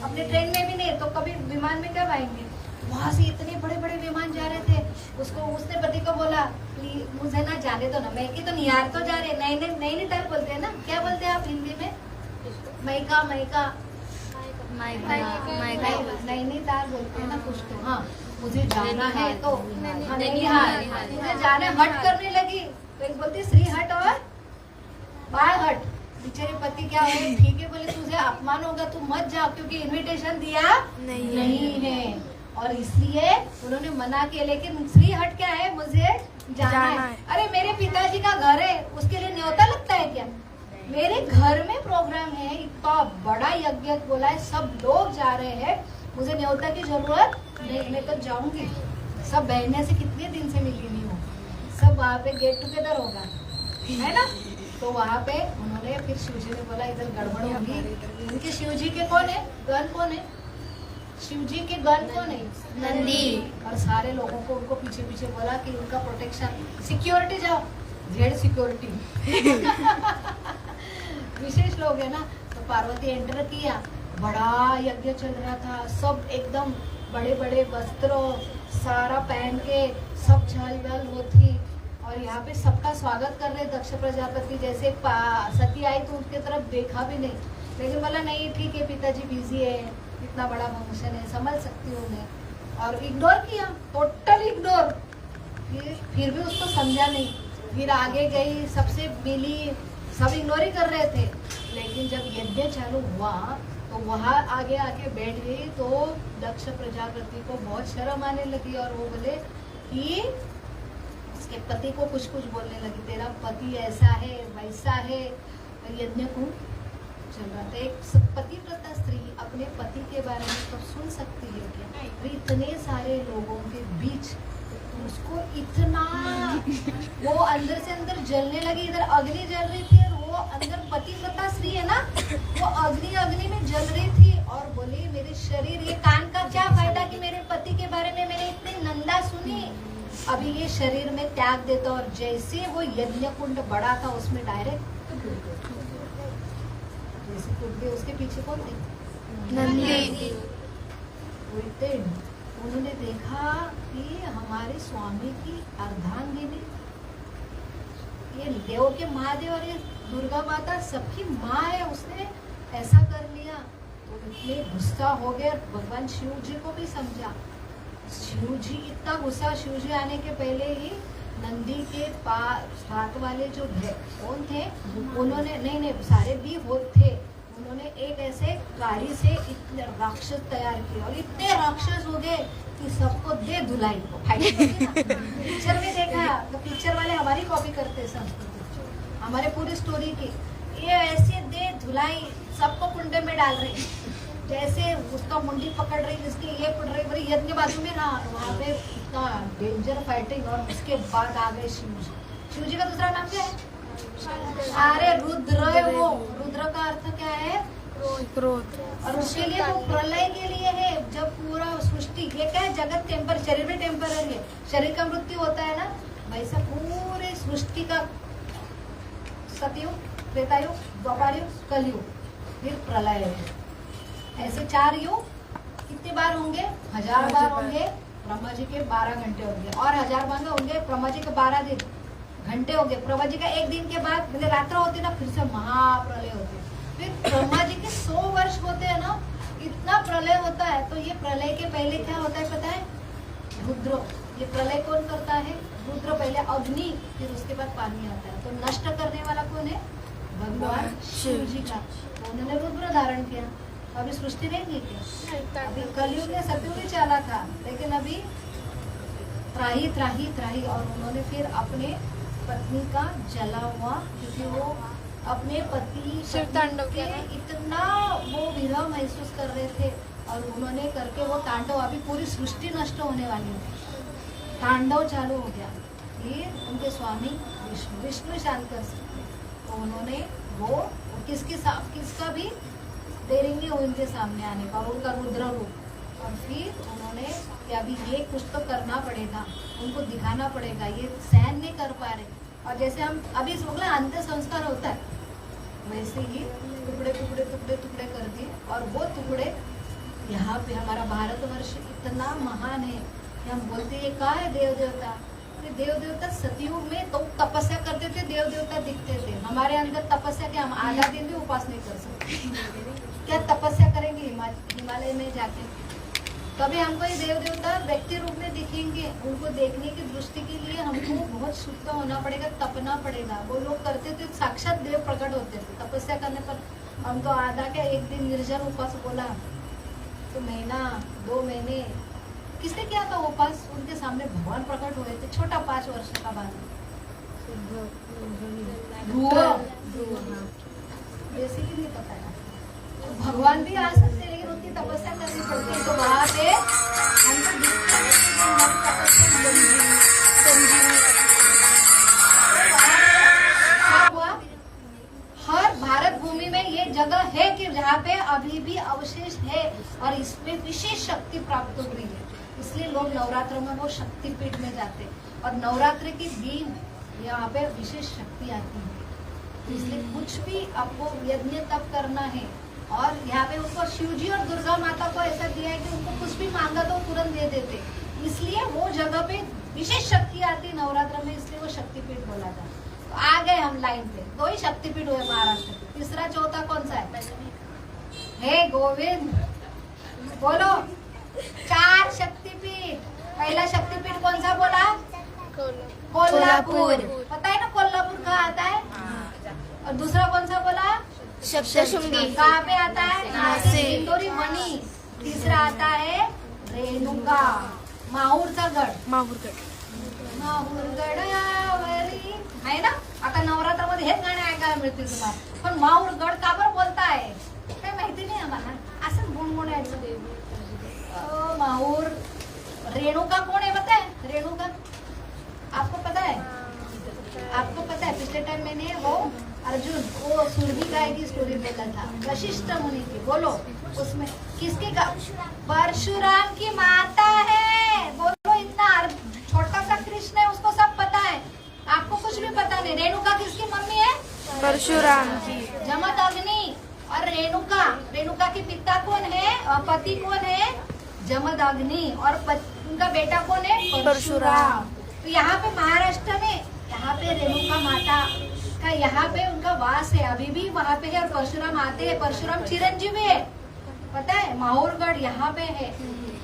अपने ट्रेन में भी नहीं, तो कभी विमान में कब आएंगे। वहां से इतने बड़े बड़े विमान जा रहे थे। उसने पति को बोला मुझे ना जाने दो ना, मैं कि तो निहार तो जा रहे, नैनीताल बोलते हैं ना, क्या बोलते हैं आप हिंदी में, मैका मैका मायका नैनीताल बोलते हैं ना कुछ तो। हाँ, मुझे जाना है तो नैनीताल। नैनीताल, मुझे जाना है। हट करने लगी तो एक बोलती श्री हट और बाहर हट। बेचारे पति क्या है, ठीक है बोले तुझे अपमान होगा तू मत जा, क्योंकि इनविटेशन दिया नहीं है और इसलिए उन्होंने मना किया। लेकिन श्री हट क्या है, मुझे जाना है। अरे मेरे पिताजी का घर है, उसके लिए न्योता लगता है क्या? मेरे घर में प्रोग्राम है, इतना बड़ा यज्ञ बोला है, सब लोग जा रहे हैं, मुझे न्योता की जरूरत नहीं, मैं तो जाऊंगी। सब बहने से कितने दिन से मिली नहीं हूँ, सब वहाँ पे गेट टुगेदर होगा, है ना। तो वहाँ पे उन्होंने फिर शिवजी ने बोला इधर गड़बड़ होगी। इनके शिवजी के कौन है, गण कौन है, शिवजी के गण कौन है, नंदी। और सारे लोगों को उनको पीछे पीछे बोला कि उनका प्रोटेक्शन, सिक्योरिटी जाओ, जेड सिक्योरिटी विशेष लोग है ना। तो पार्वती एंटर किया, बड़ा यज्ञ चल रहा था, सब एकदम बड़े बड़े वस्त्रों सारा पहन के सब चल बल होती और यहाँ पे सबका स्वागत कर रहे दक्ष प्रजापति। जैसे सती आई तो उसके तरफ देखा भी नहीं, लेकिन बोला नहीं ठीक है पिताजी बिजी है, इतना बड़ा फंक्शन है, संभल सकती हूँ मैं, और इग्नोर किया, टोटल इग्नोर। फिर भी उसको समझा नहीं, फिर आगे गई, सबसे मिली, सब इग्नोर ही कर रहे थे। लेकिन जब यज्ञ चालू हुआ तो वहाँ आगे आके बैठ गई, तो दक्ष प्रजापति को बहुत शर्म आने लगी और वो बोले कि उसके पति को कुछ कुछ बोलने लगी, तेरा पति ऐसा है वैसा है। यज्ञ को चल रहा था, एक पतिव्रता स्त्री अपने पति के बारे में तो सुन सकती है क्या? इतने सारे लोगों के बीच उसको इतना वो अंदर से अंदर जलने लगी, इधर अग्नि जल रही थी और वो अंदर पतिव्रता स्त्री है ना, वो अग्नि में जल रही थी और बोली मेरे शरीर, ये कान का क्या फायदा कि मेरे पति के बारे में मैंने इतनी नंदा सुनी, अभी ये शरीर में त्याग देता। और जैसे वो यज्ञ कुंड बड़ा था उसमें डायरेक्ट जैसे कूद गए। उसके पीछे कौन थे, नंदी। उन्होंने देखा कि हमारे स्वामी की अर्धांगिनी, ये देव के महादेव और ये दुर्गा माता सबकी माँ है, उसने ऐसा कर लिया। तो इतने गुस्सा हो गए, भगवान शिव जी को भी समझा। शिव जी इतना गुस्सा, शिव जी आने के पहले ही नंदी के साथ वाले जो कौन थे, उन्होंने नहीं सारे भी वो थे, उन्होंने एक ऐसे गाड़ी से इतने राक्षस तैयार किए और इतने राक्षस हो गए कि सबको दे धुलाई को पिक्चर में देखा तो पिक्चर वाले हमारी कॉपी करते संस्कृति, हमारे पूरी स्टोरी की, ये ऐसे दे धुलाई सबको कुंडे में डाल रही, जैसे उसका मुंडी पकड़ रही, जिसकी ये पड़ रही, बड़ी यज्ञ बाजू में रहा, वहाँ पे इतना डेंजर फाइटिंग। और उसके बाद आ गए शिव जी का दूसरा नाम क्या है, अरे रुद्र है। वो रुद्र का अर्थ क्या है, क्रोध। और उसके लिए वो प्रलय के लिए है, जब पूरा सृष्टि, ये क्या है, जगत टेम्पर, शरीर में टेम्पररी है, शरीर का मृत्यु होता है ना, वैसा पूरे सृष्टि का सतयुग, त्रेतायुग, द्वापरयुग, कलयुग, फिर प्रलय है। ऐसे 4 युग कितने बार होंगे, 1000 बार होंगे। ब्रह्मा जी के 12 घंटे होंगे और 1000 बार होंगे ब्रह्मा जी के 12 दिन घंटे हो गए। ब्रह्मा जी का एक दिन के बाद पहले रात्र होती ना, फिर से महाप्रलय होते, फिर ब्रह्मा जी के 100 वर्ष होते हैं ना, इतना प्रलय होता है। तो ये प्रलय के पहले क्या होता है पता है, रुद्र। ये प्रलय कौन करता है, रुद्र। पहले अग्नि, फिर उसके बाद पानी आता है। तो नष्ट करने वाला कौन है, भगवान शिव जी का। तो उन्होंने रुद्र धारण किया। अभी सृष्टि रहेगी क्या, अभी कलयुग में सतयुग ही चला था, लेकिन अभी त्राही त्राही त्राही। और उन्होंने फिर अपने पत्नी का जला हुआ, क्योंकि वो अपने पति शिव तांडव के इतना वो विरह महसूस कर रहे थे, और उन्होंने करके वो तांडव, अभी पूरी सृष्टि नष्ट होने वाली है, तांडव चालू हो गया। ये उनके स्वामी विष्णु शांत कर सकते, तो उन्होंने वो किसका भी देरी नहीं हुई उनके सामने आने का, उनका रुद्र रूप। और फिर उन्होंने कि अभी ये कुछ तो करना पड़ेगा, उनको दिखाना पड़ेगा, ये सहन नहीं कर पा रहे। और जैसे हम अभी बोला अंत्य संस्कार होता है, वैसे ही टुकड़े टुकड़े टुकड़े टुकड़े कर दिए। और वो टुकड़े यहाँ पे हमारा भारतवर्ष इतना महान है कि हम बोलते हैं क्या है देव देवता, कि देव देवता सतयुग में तो तपस्या करते थे, देव देवता दिखते थे। हमारे अंदर तपस्या क्या, हम आधा दिन भी उपास नहीं कर सकते। क्या तपस्या करेंगे हिमालय में जाके? कभी हमको ये देव देवता व्यक्ति रूप में दिखेंगे। उनको देखने की दृष्टि के लिए हमको बहुत शुद्ध होना पड़ेगा, तपना पड़ेगा। वो लोग करते थे, साक्षात देव प्रकट होते थे। तपस्या करने पर हम तो आधा क्या एक दिन निर्जल उपास बोला तो महीना 2 महीने किसने किया था उपास? उनके सामने भगवान प्रकट हुए थे। छोटा 5 वर्ष का बालक, बेसिकली नहीं पता है। भगवान भी आ सकते हैं लेकिन उतनी तपस्या करनी पड़ती है। तो वहाँ पे हमको दिखता है कि हमारी तपस्या क्या हुआ? हर भारत भूमि में ये जगह है कि जहाँ पे अभी भी अवशेष है और इसमें विशेष शक्ति प्राप्त हो रही है। इसलिए लोग नवरात्र में वो शक्तिपीठ में जाते और नवरात्र के दिन यहाँ पे विशेष शक्ति आती है। इसलिए कुछ भी आपको यज्ञ तप करना है और यहाँ पे उनको शिवजी और दुर्गा माता को ऐसा दिया है कि उनको कुछ भी मांगा तो तुरंत दे देते। इसलिए वो जगह पे विशेष शक्ति आती है नवरात्र में, इसलिए वो शक्तिपीठ बोला जाता है। तो आ गए हम लाइन पे, 2 ही शक्तिपीठ हुए महाराष्ट्र के। तीसरा चौथा कौन सा है? हे गोविंद बोलो। 4 शक्तिपीठ। पहला शक्तिपीठ कौन सा बोला? कोल्हापुर। पता है ना कोल्हापुर कहाँ आता है? और दूसरा कौन सा बोला? सप्तशृंगी कहाँ पे आता है? नासिक। इंदोरी मणि। तीसरा आता है रेणुका, माहूरचा गड। माहूरगड माहूरगडावरी आहे ना। आता नवरात्रामध्ये हेच गाणे ऐकायला मिळतील तुम्हाला। पण माहूरगड का बरं बोलताय काही माहिती नाही आम्हाला, असं गुणगुणायचं। माहूर। रेणुका कौन है पता है? रेणुका आपको पता है? आपको पता है पिछले टाइम मैंने वो अर्जुन वो सुरभि गाय की स्टोरी बोला था, वशिष्ठ मुनि की। बोलो उसमें किसकी का? परशुराम की माता है। बोलो, इतना छोटा सा कृष्ण है, उसको सब पता है। आपको कुछ भी पता नहीं। रेणुका किसकी मम्मी है? परशुराम की। जमदग्नि। और रेणुका, रेणुका के पिता कौन है? पति कौन है? जमदग्नि। और उनका बेटा कौन है? परशुराम। तो यहाँ पे महाराष्ट्र में यहाँ पे रेणुका माता का यहाँ पे उनका वास है, अभी भी वहाँ पे है। और परशुराम आते हैं, परशुराम चिरंजीवी है, पता है। माहूरगढ़ यहाँ पे है।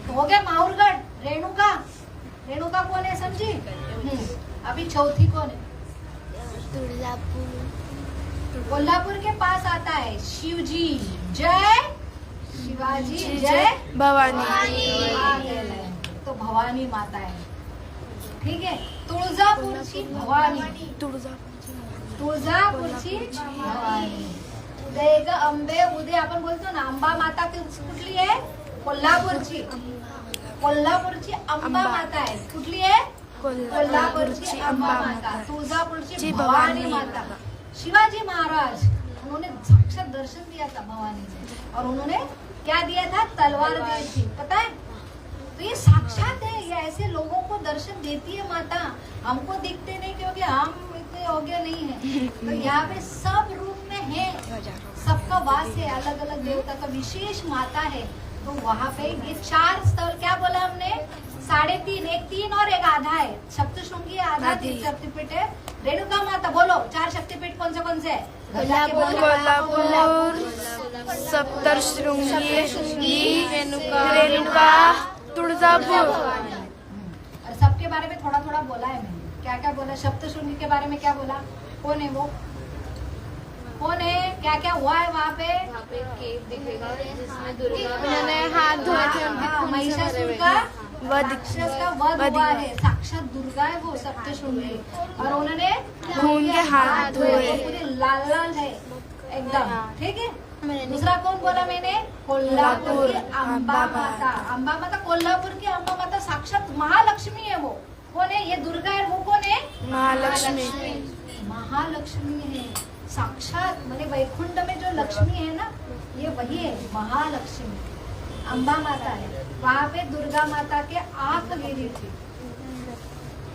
तो हो गया माहूरगढ़। रेणुका, रेणुका कौन है समझी? अभी चौथी कौन है? कोल्हापुर के पास आता है शिवजी। जय शिवाजी, जय भवानी। तो भवानी माता है, ठीक है। तुळजापूरची भवानी, तुळजापूरची भवानी। उदय ग अंबे, उदय आपण बोलतो ना। अंबा माता कुठली आहे? कोल्हापूरची। कोल्हापूरची अंबा माता आहे। कुठली आहे? कोल्हापूरची अंबा माता। तुळजापूरची भवानी माता। शिवाजी महाराज उन्होंने साक्षात दर्शन दिया था भवानी से, और उन्होंने क्या दिया था? तलवार दी थी, पता है। तो ये साक्षात है, ये ऐसे लोगों को दर्शन देती है माता। हमको दिखते नहीं क्योंकि हम इतने योग्य नहीं है। तो यहाँ पे सब रूप में है, सबका वास है, अलग अलग देवता का विशेष माता है। तो वहाँ पे ये 4 स्थल, क्या बोला हमने? 3.5, एक 3 और एक आधा है। सप्तशृंगी आधा शक्तिपीठ है। रेणुका माता बोलो। 4 शक्तिपीठ कौन से है? कोल्हापुर, सप्तशृंगी, रेणुका, तुळजापुर। और सबके बारे में थोड़ा थोड़ा बोला है मैंने। क्या क्या बोला? सप्तशृंगी के बारे में क्या बोला? कौन है वो? कौन है? क्या क्या हुआ है वहाँ पे? उन्होंने हाथ धोए थे, महिषासुर का वध हुआ है। साक्षात दुर्गा है वो सप्तशृंगी। और उन्होंने खून के हाथ धोए, पूरे लाल लाल है एकदम, ठीक है। दूसरा कौन बोला मैंने? कोल्हापुर की अंबा माता। अंबा माता, कोल्हापुर की अंबा माता साक्षात महालक्ष्मी है। वो कौन है? ये दुर्गा है। वो कौन है? महालक्ष्मी। महालक्ष्मी है साक्षात, मैंने वैकुंठ में जो लक्ष्मी है ना, ये वही है महालक्ष्मी। अंबा माता है। वहाँ पे दुर्गा माता के आंख गिरी थी,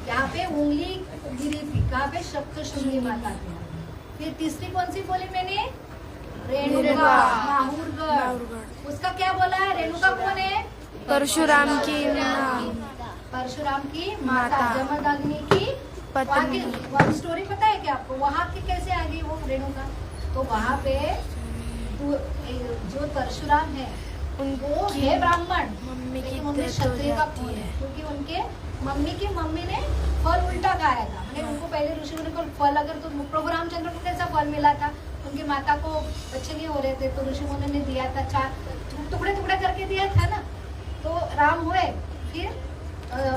यहाँ पे उंगली गिरी थी। कहाँ पे? सप्तशृंगी माता थी। फिर तीसरी कौन सी बोली मैंने? रेणुका, माहूरगढ़। उसका क्या बोला है? रेणुका कौन है? परशुराम की। परशुराम की माता माता। जमदग्नि की पत्नी। वहाँ स्टोरी पता है क्या आपको? वहाँ की कैसे आ गई वो रेणुका? तो वहाँ पे जो परशुराम है वो है ब्राह्मण, मम्मी की लेकिन उनके डेथ हो क्षत्रिय का जाती खून है, है। क्योंकि उनके मम्मी ने फल उल्टा खाया था। मैंने उनको पहले ऋषि मुनि को फल, अगर तो प्रभु रामचंद्र को कैसा फल मिला था? उनकी माता को बच्चे नहीं हो रहे थे तो ऋषि मुनि ने दिया था, 4 टुकड़े टुकड़े करके दिया था ना। तो राम हुए, फिर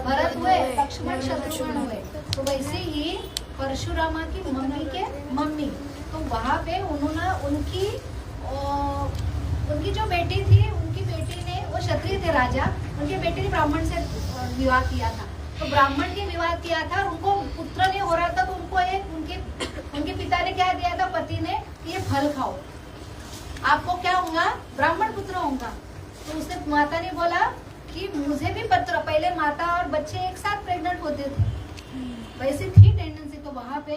भरत हुए, लक्ष्मण शत्रुघ्न हुए। तो वैसे ही परशुरामा की मम्मी के मम्मी, तो वहाँ पे उन्होंने उनकी जो बेटी थी, उनकी बेटी ने, वो क्षत्रिय थे राजा, उनकी बेटी ने ब्राह्मण से विवाह किया था। तो ब्राह्मण के विवाह किया था और उनको पुत्र नहीं हो रहा था, तो उनको उनके पिता ने क्या दिया था, पति ने, कि ये फल खाओ, आपको क्या होगा, ब्राह्मण पुत्र होगा। तो उसने माता ने बोला कि मुझे भी पुत्र, पहले माता और बच्चे एक साथ प्रेग्नेंट होते थे, वैसे थी टेंडेंसी। तो वहाँ पे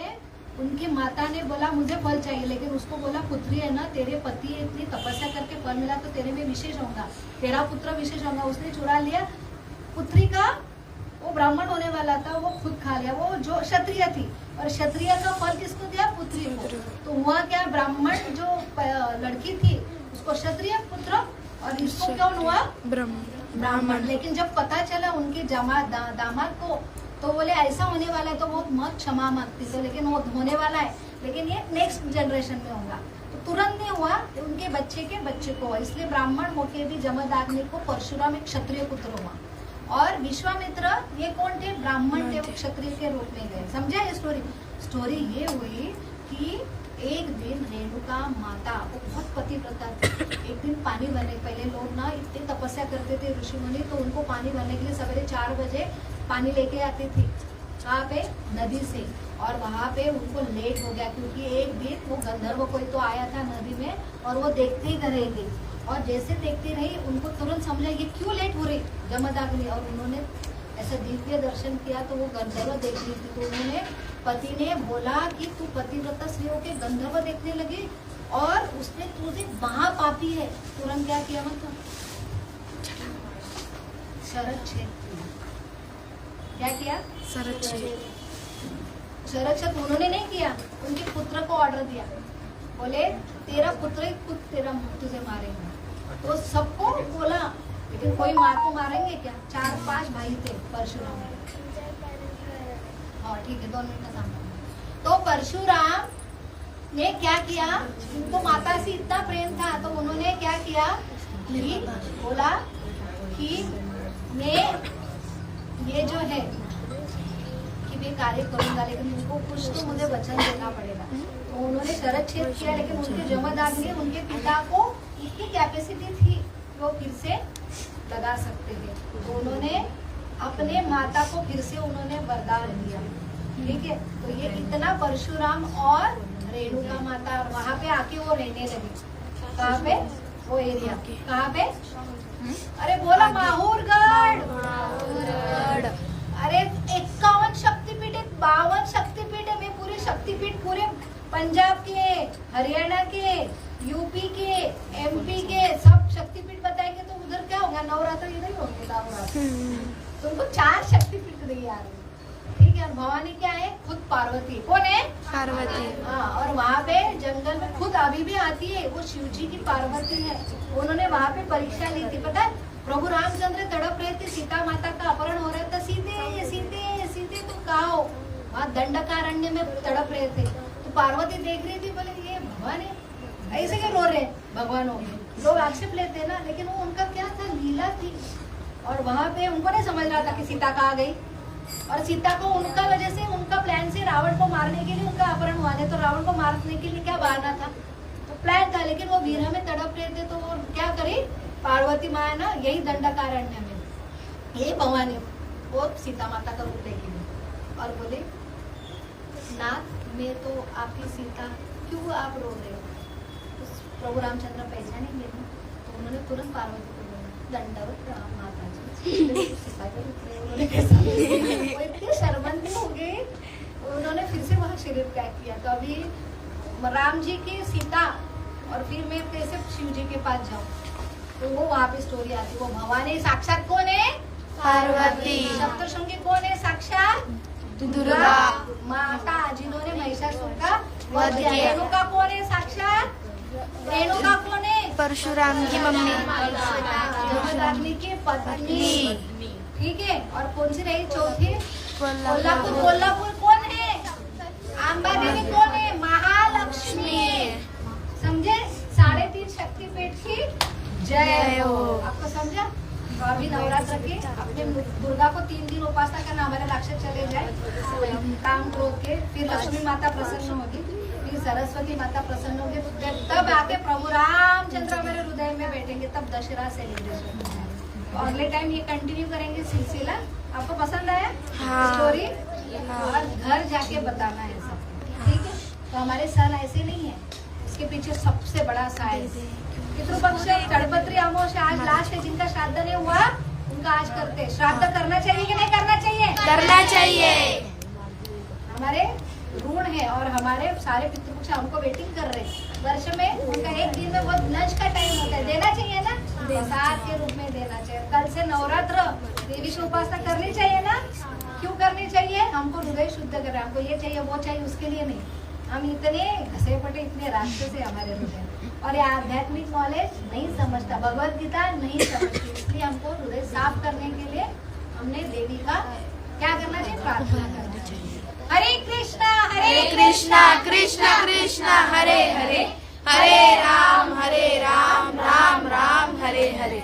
उनकी माता ने बोला मुझे फल चाहिए, लेकिन उसको बोला पुत्री है ना, तेरे पति इतनी तपस्या करके फल मिला तो तेरे में विशेष होगा, तेरा पुत्र विशेष होगा। उसने चुरा लिया पुत्री का, वो ब्राह्मण होने वाला था, वो खुद खा लिया। वो जो क्षत्रिय थी, और क्षत्रिय का फल किसको दिया, पुत्री को। तो हुआ क्या, ब्राह्मण जो लड़की थी उसको क्षत्रिय पुत्र, और इसको कौन हुआ, ब्राह्मण। लेकिन जब पता चला उनके दामाद को, तो बोले ऐसा होने वाला है, तो वो मत क्षमा मांगती थी, लेकिन वो होने वाला है, लेकिन ये नेक्स्ट जनरेशन में होगा। तो तुरंत नहीं हुआ, उनके बच्चे के बच्चे को हुआ। इसलिए ब्राह्मण होके भी जमदग्नि को परशुराम एक क्षत्रिय पुत्र हुआ। और विश्वामित्र ये कौन थे, ब्राह्मण थे, वो क्षत्रिय के रूप में गए। समझा ये स्टोरी ये हुई कि एक दिन रेणुका माता, वो बहुत पतिव्रता थी, एक दिन पानी भरने, पहले लोग ना इतनी तपस्या करते थे ऋषि मुनि, तो उनको पानी भरने के लिए सवेरे 4 बजे पानी लेके आती थी, कहाँ पे, नदी से। और वहाँ पे उनको लेट हो गया, क्योंकि एक दिन वो गंधर्व कोई तो आया था नदी में, और वो देखते ही रहेगी, और जैसे देखती रही उनको तुरंत समझा ये क्यों लेट हो रही जमदग्नि, और उन्होंने ऐसा दिव्य दर्शन किया, तो वो गंधर्व देख रही थी। तो उन्होंने, पति ने बोला कि तू पतिव्रता स्त्रियों के गंधर्व देखने लगी, और उसने तुझे महापापी है। तुरंत क्या किया, मतलब शरच्छेद, क्या किया, शरच्छेद उन्होंने नहीं किया, उनके पुत्र को ऑर्डर दिया, बोले तेरा पुत्र ही खुद तेरा तुझे मारेगा। तो सबको बोला, लेकिन कोई माँ को मारेंगे क्या, 4-5 भाई थे परशुराम। हाँ ठीक है, 2 मिनट का सामने। तो परशुराम ने क्या किया, उनको माता से इतना प्रेम था, तो उन्होंने क्या किया कि बोला कि मैं ये जो है कि मैं कार्य करूंगा, लेकिन उनको कुछ तो मुझे वचन देना पड़ेगा। तो उन्होंने शरच्छेद किया, लेकिन उनके जमदग्नि, उनके पिता को इतनी कैपेसिटी थी वो फिर से लगा सकते थे। तो उन्होंने अपने माता को फिर से उन्होंने वरदान दिया, ठीक है। तो ये इतना परशुराम और रेणुका माता, और वहाँ पे आके वो रहने लगी, कहाँ पे, वो एरिया कहाँ पे, अरे बोला, माहूरगढ़। अरे 51 शक्तिपीठ है, 52 शक्तिपीठ है। मैं पूरे शक्तिपीठ पूरे पंजाब के, हरियाणा के, यूपी के, एमपी के सब शक्तिपीठ बताएंगे, तो उधर क्या होगा, नवरात्र इधर ही होंगे, नवरात्र। तो उनको 4 शक्तिपीठ दी आ रही, ठीक है। भवानी क्या है, खुद पार्वती, कौन है, पार्वती। हाँ, और वहाँ पे जंगल में खुद अभी भी आती है, वो शिव जी की पार्वती है। उन्होंने वहाँ पे परीक्षा ली थी, पता है, प्रभु रामचंद्र तड़प रहे थे, सीता माता का अपहरण हो रहा था, सीधे सीधे सीधे तुम कहाँ हो, वहाँ दंडकारण्य में तड़प रहे थे। तो पार्वती देख रही थी, बोले ये भगवान है, ऐसे क्यों रो रहे भगवान हो गए, लोग आक्षेप लेते ना, लेकिन वो उनका क्या था, लीला थी। और वहाँ पे उनको नहीं समझ रहा था कि सीता कहाँ गई, और सीता को उनका वजह से, उनका प्लान से रावण को मारने के लिए उनका अपहरण हुआ है। तो रावण को मारने के लिए क्या बहाना था, तो प्लान था, लेकिन वो वीरा में तड़प रहे थे। तो वो क्या करी, पार्वती माँ है ना, यही दंडकारण्य में, यही भवानी, वो सीता माता का रूप लेके और बोले, नाथ मैं तो आपकी सीता, क्यों आप रो रहे हो। प्रभु रामचंद्र पहचानेंगे ना, तो उन्होंने तुरंत पार्वती को बोला, दंडवत प्रणाम माता जी। सीता के रूप में उन्होंने कैसा, वो इतने शर्मिंदे हो गए, उन्होंने फिर से वहाँ शरीर त्याग किया। तो अभी राम जी की सीता, और फिर मैं कैसे शिव जी के पास जाऊँ, तो वो वहाँ पे स्टोरी आती। वो भवानी साक्षात कौन है, पार्वती। सप्तशृंगी कौन है? साक्षात दुर्गा। माता जिन्होंने महिषासुर का वध किया। रेणुका कौन है? साक्षात रेणुका कौन है? परशुराम की मम्मी। जमदग्नि की पत्नी। ठीक है, और कौन सी रही चौथी? कोल्हापुर। कोल्हापुर। कोल्हापुर कौन है? अंबा देवी कौन है? महालक्ष्मी। समझे? 3.5 शक्तिपीठ की जय हो। आपको समझा? तो अभी नवरात्र के अपने दुर्गा को 3 दिन उपासना करना, हमारे लक्ष्य चले जाए काम क्रोध के, फिर लक्ष्मी माता प्रसन्न होगी, फिर सरस्वती माता प्रसन्न होगी, तब आके प्रभु रामचंद्र हमारे हृदय में बैठेंगे, तब दशहरा सेलिब्रेशन होगा। तो अगले टाइम ये कंटिन्यू करेंगे सिलसिला। आपको पसंद आया स्टोरी? और घर जाके बताना है सब, ठीक है? तो हमारे सन ऐसे नहीं है, इसके पीछे सबसे बड़ा साइंस। पितृपक्ष गणपति अमावस्या आज लास्ट है, जिनका श्राद्ध नहीं हुआ उनका आज करते। श्राद्ध करना चाहिए कि नहीं करना चाहिए? करना चाहिए। हमारे ऋण है और हमारे सारे पितृपक्ष हमको वेटिंग कर रहे हैं। वर्ष में उनका एक दिन में बहुत लंच का टाइम होता है, देना चाहिए ना, प्रसाद के रूप में देना चाहिए। कल से नवरात्र, देवी की उपासना करनी चाहिए ना? क्यों करनी चाहिए? हमको हृदय शुद्ध कर रहे हैं, हमको ये चाहिए वो चाहिए उसके लिए नहीं। हम इतने घसे पटे, इतने राक्षस है हमारे हृदय, और ये आध्यात्मिक नॉलेज नहीं समझता, भगवत गीता नहीं समझती, इसलिए हमको हृदय साफ करने के लिए हमने देवी का क्या करना चाहिए? प्रार्थना करना चाहिए। हरे कृष्णा कृष्णा कृष्णा हरे हरे, हरे राम राम राम हरे हरे।